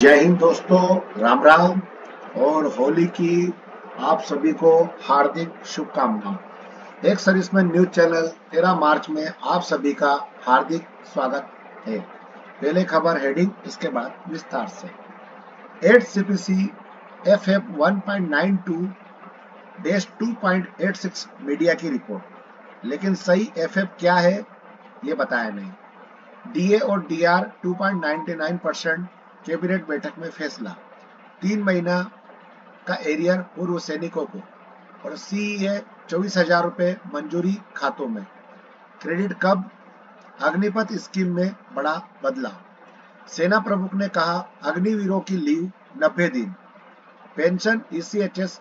जय हिंद दोस्तों, राम राम और होली की आप सभी को हार्दिक शुभकामनाएं। एक सर्विसमैन न्यूज चैनल 13 मार्च में आप सभी का हार्दिक स्वागत है। पहले खबर हेडिंग, इसके बाद विस्तार से। 8 सीपीसी FF 1.92-2.86 मीडिया की रिपोर्ट, लेकिन सही FF क्या है ये बताया नहीं। DA और DR 2.99% कैबिनेट बैठक में फैसला। 3 महीना का एरियर पूर्व सैनिकों को और CEA 24,000 रुपए मंजूरी खातों में। क्रेडिट कब? अग्निपथ स्कीम में बड़ा बदलाव। सेना प्रमुख ने कहा अग्निवीरों की लीव 90 दिन। पेंशन ECHS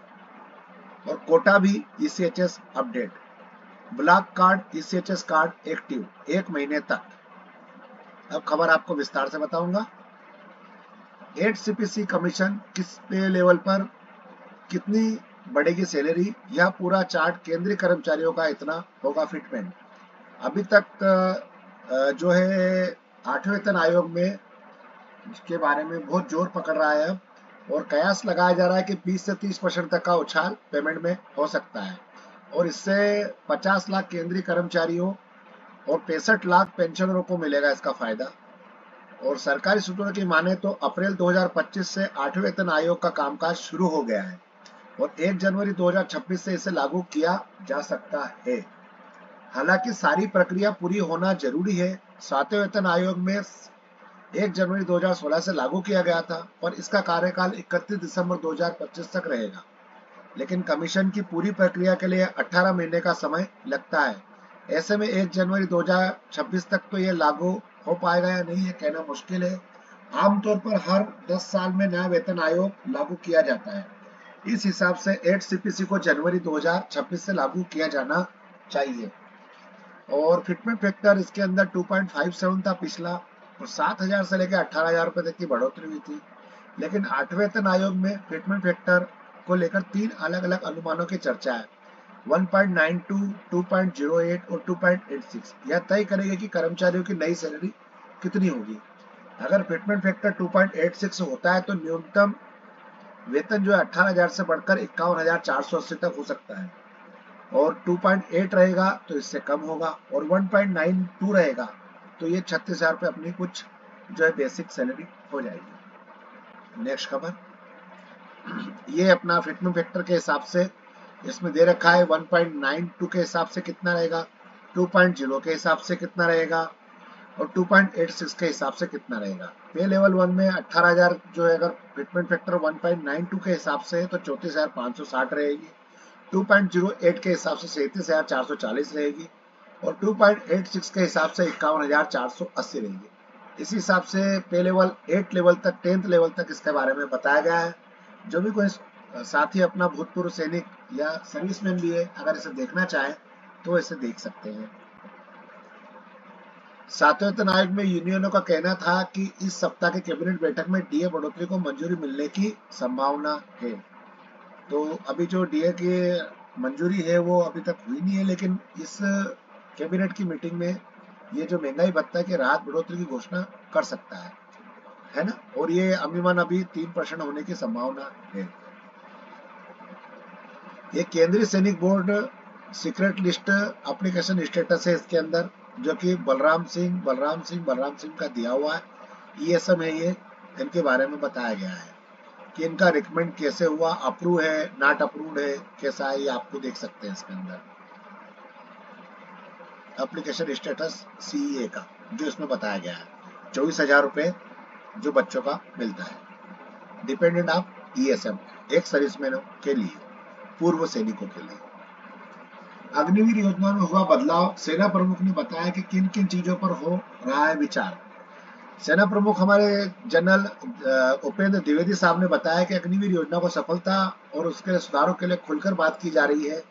और कोटा भी ECHS update. Block card ECHS card active 1 महीने तक। अब खबर आपको विस्तार से बताऊंगा। 8 CPC कमीशन किस पे लेवल पर कितनी बढ़ेगी सैलरी, यह पूरा चार्ट केंद्रीय कर्मचारियों का इतना होगा फिटमेंट। अभी तक जो है 8वें वेतन आयोग में इसके बारे में बहुत जोर पकड़ रहा है और कयास लगाया जा रहा है कि 20 से 30% तक का उछाल पेमेंट में हो सकता है और इससे 50 लाख केंद्रीय कर्मचारियों और 65 लाख पेंशनरों को मिलेगा इसका फायदा। और सरकारी सूत्रों की माने तो अप्रैल 2025 से 8वें वेतन आयोग का कामकाज शुरू हो गया है और 1 जनवरी 2026 से इसे लागू किया जा सकता है। हालांकि सारी प्रक्रिया पूरी होना जरूरी है। 7वें वेतन आयोग में 1 जनवरी 2016 से लागू किया गया था, पर इसका कार्यकाल 31 दिसंबर 2025 तक रहेगा। लेकिन कमीशन की पूरी प्रक्रिया के लिए 18 महीने का समय लगता है। ऐसे में 1 जनवरी 2026 तक तो ये लागू हो पाएगा या नहीं, ये कहना मुश्किल है। आमतौर पर हर 10 साल में नया वेतन आयोग लागू किया जाता है। इस हिसाब से 8 CPC को जनवरी 2026 से लागू किया जाना चाहिए। और फिटमेंट फैक्टर इसके अंदर 2.57 था पिछला और 7,000 से लेकर 18,000 रुपए तक की बढ़ोतरी हुई थी। लेकिन 8वें वेतन आयोग में फिटमेंट फैक्टर को लेकर 3 अलग अलग अनुमानों की चर्चा है। 1.92, 2.08 और 2.86 यह तय करेगा कि कर्मचारियों की नई सैलरी कितनी होगी। अगर फिटमेंट फैक्टर 2.86 होता है तो न्यूनतम वेतन जो है 18,000 से बढ़कर 51,480 तक हो सकता है और 2.8 रहेगा तो इससे कम होगा और 1.92 रहेगा तो ये 36,000 रुपये अपनी कुछ जो है बेसिक सैलरी हो जाएगी। नेक्स्ट खबर, ये अपना फिटमेंट फैक्टर के हिसाब से इसमें दे रखा है 1.92 के हिसाब से कितना रहेगा, 2.0 के हिसाब से कितना रहेगा और 2.86 के हिसाब से कितना रहेगा। पे लेवल 1 में 18,000 जो है अगर फिटमेंट फैक्टर 1.92 के हिसाब से है तो 34,560 रहेगी। 2.08 के हिसाब से 37,440 रहेगी और 2.86 के हिसाब से 51,480 रहेगी। इस हिसाब से पे लेवल 8 लेवल तक 10th लेवल तक इसके बारे में बताया गया है। जो भी कोई साथी अपना भूतपूर्व सैनिक या सर्विसमैन भी है, अगर इसे देखना चाहे तो इसे देख सकते हैं। 7वें वेतन आयोग में यूनियनों का कहना था कि इस सप्ताह के कैबिनेट बैठक में DA बढ़ोतरी को मंजूरी मिलने की संभावना है। तो अभी जो DA की मंजूरी है वो अभी तक हुई नहीं है, लेकिन इस कैबिनेट की मीटिंग में ये जो महंगाई भत्ता की राहत बढ़ोतरी की घोषणा कर सकता है ना। और ये अनुमान अभी 3% होने की संभावना है। ये केंद्रीय सैनिक board secret list application status है इसके अंदर, जो कि बलराम सिंह का दिया हुआ है। ESM है ये, इनके बारे में बताया गया है कि इनका रिकमेंड कैसे हुआ, अप्रूव है, नॉट अप्रूव्ड है, कैसा है, ये आपको देख सकते हैं इसके अंदर एप्लीकेशन स्टेटस CEA का, जो इसमें बताया गया है। 24,000 रुपए जो बच्चों का मिलता है डिपेंडेंट ऑफ ESM, एक सर्विसमैनों के लिए, पूर्व सैनिकों के लिए। अग्निवीर योजना में हुआ बदलाव, सेना प्रमुख ने बताया कि किन किन चीजों पर हो रहा है विचार। सेना प्रमुख हमारे जनरल उपेंद्र द्विवेदी साहब ने बताया कि अग्निवीर योजना को सफलता और उसके सुधारों के लिए खुलकर बात की जा रही है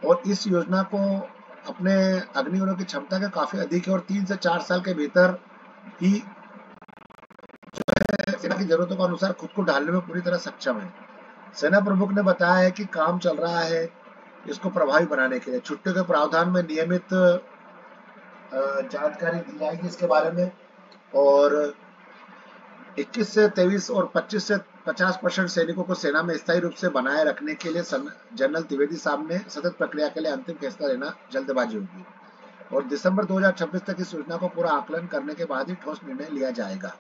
और इस योजना को अपने अग्निवीरों की क्षमता के काफी अधिक है और 3 से 4 साल के भीतर ही सेना की जरूरतों के अनुसार खुद को ढालने में पूरी तरह सक्षम है। सेना प्रमुख ने बताया है कि काम चल रहा है इसको प्रभावी बनाने के लिए। छुट्टियों के प्रावधान में नियमित जानकारी दी जाएगी इसके बारे में और 21 से 23 और 25 से 50% सैनिकों को सेना में स्थायी रूप से बनाए रखने के लिए जनरल द्विवेदी साहब ने सतत प्रक्रिया के लिए अंतिम फैसला लेना जल्दबाजी होगी और दिसंबर 2026 तक इस योजना को पूरा आकलन करने के बाद ही ठोस निर्णय लिया जाएगा।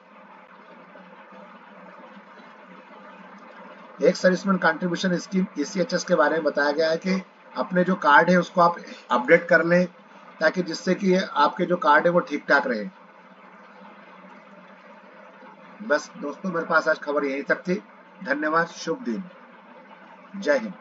एक सर्विसमैन कंट्रीब्यूशन स्कीम ECHS के बारे में बताया गया है कि अपने जो कार्ड है उसको आप अपडेट कर लें ताकि जिससे कि आपके जो कार्ड है वो ठीक ठाक रहे। बस दोस्तों, मेरे पास आज खबर यहीं तक थी। धन्यवाद, शुभ दिन, जय हिंद।